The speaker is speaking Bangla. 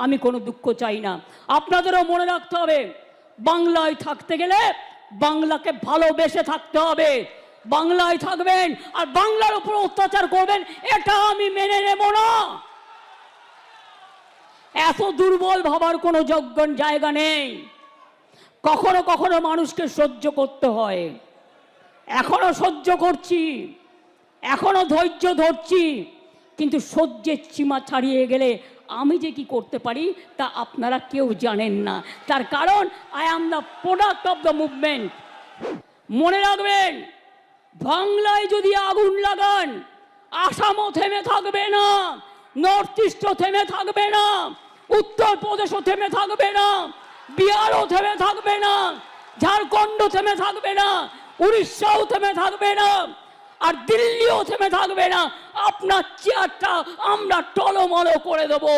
আমি কোনো দুঃখ চাই না। আপনাদেরও মনে রাখতে হবে, বাংলায় থাকতে গেলে বাংলাকে ভালোবেসে থাকতে হবে। বাংলায় থাকবেন আর বাংলার উপর অত্যাচার করবেন, এটা আমি মেনে নেব না। এত দুর্বল ভাবার কোনো জায়গা নেই। কখনো কখনো মানুষকে সহ্য করতে হয়, এখনো সহ্য করছি, এখনো ধৈর্য ধরছি, কিন্তু সহ্যের সীমা ছাড়িয়ে গেলে আমি যে কি করতে পারি তা আপনারা কেউ জানেন না। তার কারণ I am the product of the movement. মনে রাখবেন, বাংলায় যদি আগুন লাগান, আসামও থেমে থাকবে না, নর্থ ইস্টও থেমে থাকবে না, উত্তরপ্রদেশও থেমে থাকবে না, বিহারও থেমে থাকবে না, ঝাড়খণ্ডও থেমে থাকবে না, উড়িষ্যাও থেমে থাকবে না, আর দিল্লিও থেমে থাকবে না। আপনার চেয়ারটা আমরা টলমল করে দেবো।